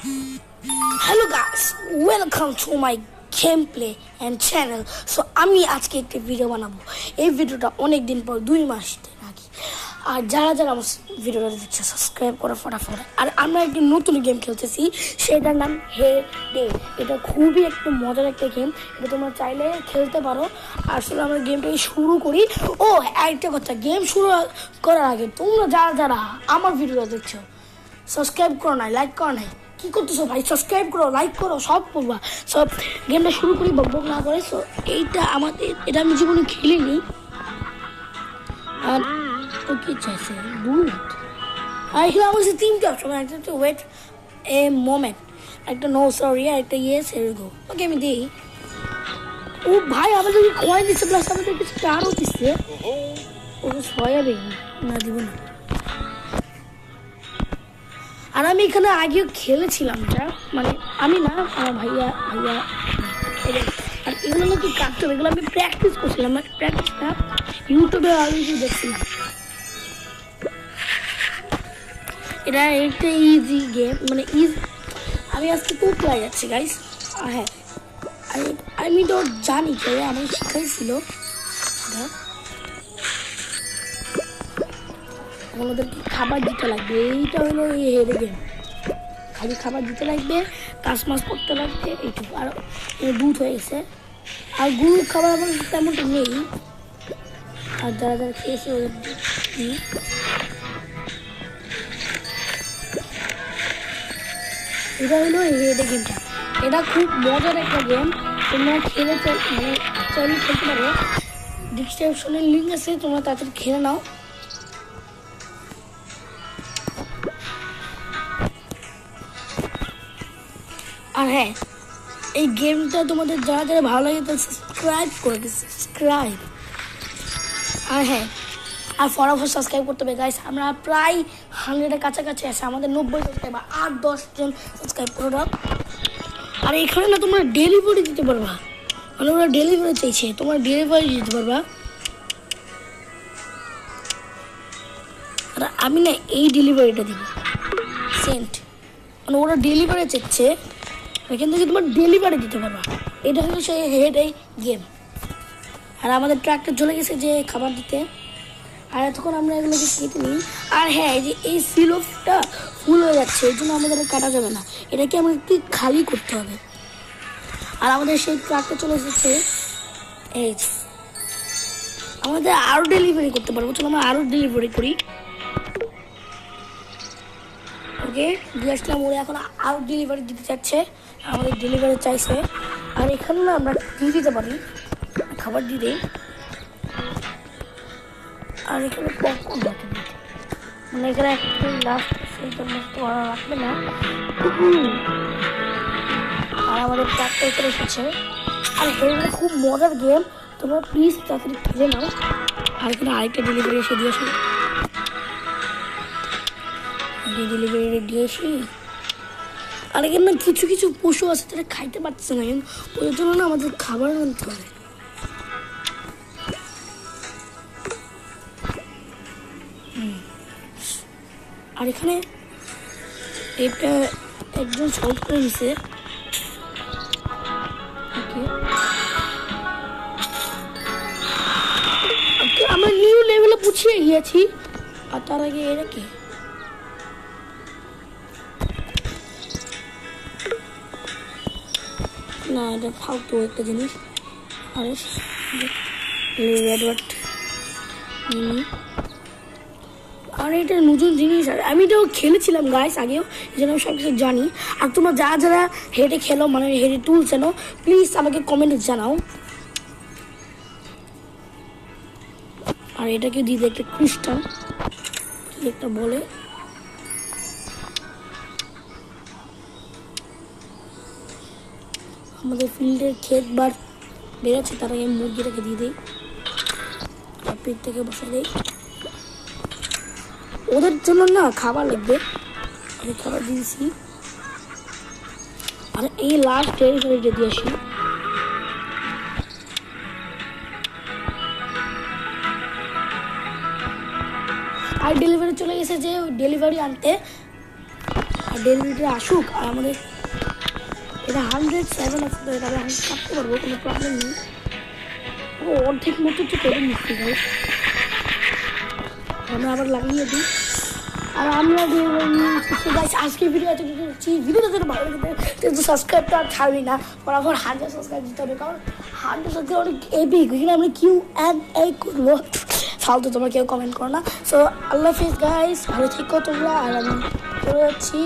Hello guys, welcome to my gameplay and channel. So আমি আজকে একটা ভিডিও বানাবো। এই ভিডিওটা অনেক দিন পর 2 মাস আগে। আর যারা যারা আমার ভিডিওটা দেখছে সাবস্ক্রাইব করো ফটাফট। আর আমরা একটা নতুন গেম খেলতেছি, সেটার নাম হে ডে। এটা খুবই একটা মজার একটা গেম, এটা তোমরা চাইলে খেলতে পারো। আসলে আমরা গেমটাকে শুরু করি। ও একটা কথা, গেম শুরু করার আগে তোমরা যারা যারা আমার ভিডিওটা দেখছো সাবস্ক্রাইব করো না, লাইক করো না, কি করতেছো ভাই? সাবস্ক্রাইব করো, লাইক করো, সব করবা। সব গেমটা শুরু করি বকবক না করে। সো এইটা আমাদের, এটা আমি জীবনে খেলিনি। আর ও কি চাইছে বুট, আর এখানে আমার কাছে 3টা অপশন, একটা হচ্ছে ওয়েট এ মোমেন্ট, একটা নো সরি, আর একটা ইয়েস হেরে গো। ওকে আমি দিই। ও ভাই আমাদের কয়েন দিচ্ছে, প্লাস আমাদের কিছু টারও দিচ্ছে। ও সয়াবিন না দিব না। আর আমি এখানে আগেও খেলেছিলাম, যা মানে আমি না, আমার ভাইয়া আর এগুলো নাকি কাটতে হবে, এগুলো আমি প্র্যাকটিস করছিলাম। মানে প্র্যাকটিসটা ইউটিউবে আমি দেখছিলাম। এটা একটা ইজি গেম, মানে ইজি। আমি আজকে তো প্রায় যাচ্ছি গাইস। হ্যাঁ, আমি তো জানি কে আমাকে শিখাইছিল। ওদেরকে খাবার দিতে লাগবে, এইটা হলো এই হেরে গেম। খালি খাবার দিতে লাগবে, কাজ মাছ করতে লাগবে, এইটুকু। আর দুধ হয়ে গেছে, আর গুরুর খাবার আমার তেমনটা নেই। আর যারা যারা খেয়েছে ওদের দিই। এটা হলো এই হেরে গেমটা। এটা খুব মজার একটা গেম, তোমরা খেলে মানে চাইলে খেলতে পারো। ডিসক্রিপশনের লিঙ্ক আছে, তোমরা তাড়াতাড়ি খেলে নাও। আর হ্যাঁ, এই গেমটা তোমাদের যারা যারা ভালো লাগে তো সাবস্ক্রাইব করে দিই, সাবস্ক্রাইব। আর হ্যাঁ, আর ফটাফট সাবস্ক্রাইব করতে হবে গাইস। আমরা প্রায় 100-এর কাছাকাছি আছে, আমাদের 90 সাবস্ক্রাইবার, 8-10 জন সাবস্ক্রাইব করে দাও। আর এখানে না তোমরা ডেলিভারি দিতে পারবা, মানে ওরা ডেলিভারি চাইছে, তোমরা ডেলিভারি দিতে পারবা। আর আমি না এই ডেলিভারিটা দিব সেন্ট, মানে ওরা ডেলিভারি চাচ্ছে, এখান থেকে তোমার ডেলিভারি দিতে পারবা। এটা হলো সেই হেড এই গেম। আর আমাদের ট্রাক্টর চলে গেছে যে খাবার দিতে। আর এতক্ষণ আমরা এগুলোকে কেটে নিই। আর হ্যাঁ, এই যে এই সিলফটা ফুল হয়ে যাচ্ছে, এই জন্য আমাদের কাটা যাবে না, এটাকে আমাদের একটু খালি করতে হবে। আর আমাদের সেই ট্রাক্টর চলে এসেছে। এই আমাদের আরও ডেলিভারি করতে পারবো, চলো আমরা আরও ডেলিভারি করি। ওকে দিয়ে আসলাম, ওরা এখন আরও ডেলিভারি দিতে চাচ্ছে, আমাদের ডেলিভারি চাইছে। আর এখানে না আমরা দিয়ে দিতে পারি, খাবার দিয়ে দিই। আর এখানে পপকর্ন রাখতে দিই, মানে এখানে একটা লাস্ট, সেই জন্য তো আর রাখবে না। আর আমাদের চারটে উপরে এসেছে। আর গেমটা খুব মজার গেম, তোমরা প্লিজ তাড়াতাড়ি খেলে নাও। আর এখানে আরেকটা ডেলিভারি এসে দিয়েছি, ডেলিভারি দিয়েছি। আর এখানে না কিছু কিছু পশু আছে তারা খাইতে পারছে না, ওই জন্য না আমাদের খাবার আনতে হবে। আর এখানে এটা একজন সলভ করে দিছে। আমরা নিউ লেভেলে পুছিয়ে গিয়েছি। আর তার আগে এটা কি, না এটা ফালতু একটা জিনিস। আর এটা নতুন জিনিস, আর আমি এটাও খেলেছিলাম গাইস আগেও, এই জন্য আমি সব কিছু জানি। আর তোমরা যারা যারা হেডে খেলো, মানে হেডে টুল চেনো, প্লিজ আমাকে কমেন্টে জানাও। আর এটাকে দিয়ে একটা খ্রিস্টান একটা বলে, আমাদের ফিল্ডের ক্ষেত বার বেরোচ্ছে, তার আগে মুরগিটাকে দিয়ে দিই, পিঠ থেকে বসে দিই। ওদের জন্য না খাবার লাগবে, আমি খাবার দিয়েছি। আর এই লাস্ট ডেলিভারিটা দিয়ে আসি। আর ডেলিভারি চলে গেছে, যে ডেলিভারি আনতে। আর ডেলিভারিটা আসুক আর আমাদের এটা 107 আছে, তো এটা আমি এখন কাটতে পারবো, কোনো প্রবলেম নেই। ও অর্ধেক মতো তো করে নিচ্ছি ভাই, আমরা আবার লাগিয়ে দিই। আর আমরা আজকে ভিডিও এত করছি, ভিডিওটা যদি ভালো লাগে কিন্তু সাবস্ক্রাইবটা আর ছাড়বি না, ফটাফট 100 সাবস্ক্রাইব দিতে হবে, কারণ 100 সাবস্ক্রাইব অনেক এপিক, এখানে আমরা Q&A করবো, ফালতু তোমরা কেউ কমেন্ট করো না। সো আল্লাহ হাফিজ গাইস, ভালো থেকো তোমরা, আর আমি চলে যাচ্ছি।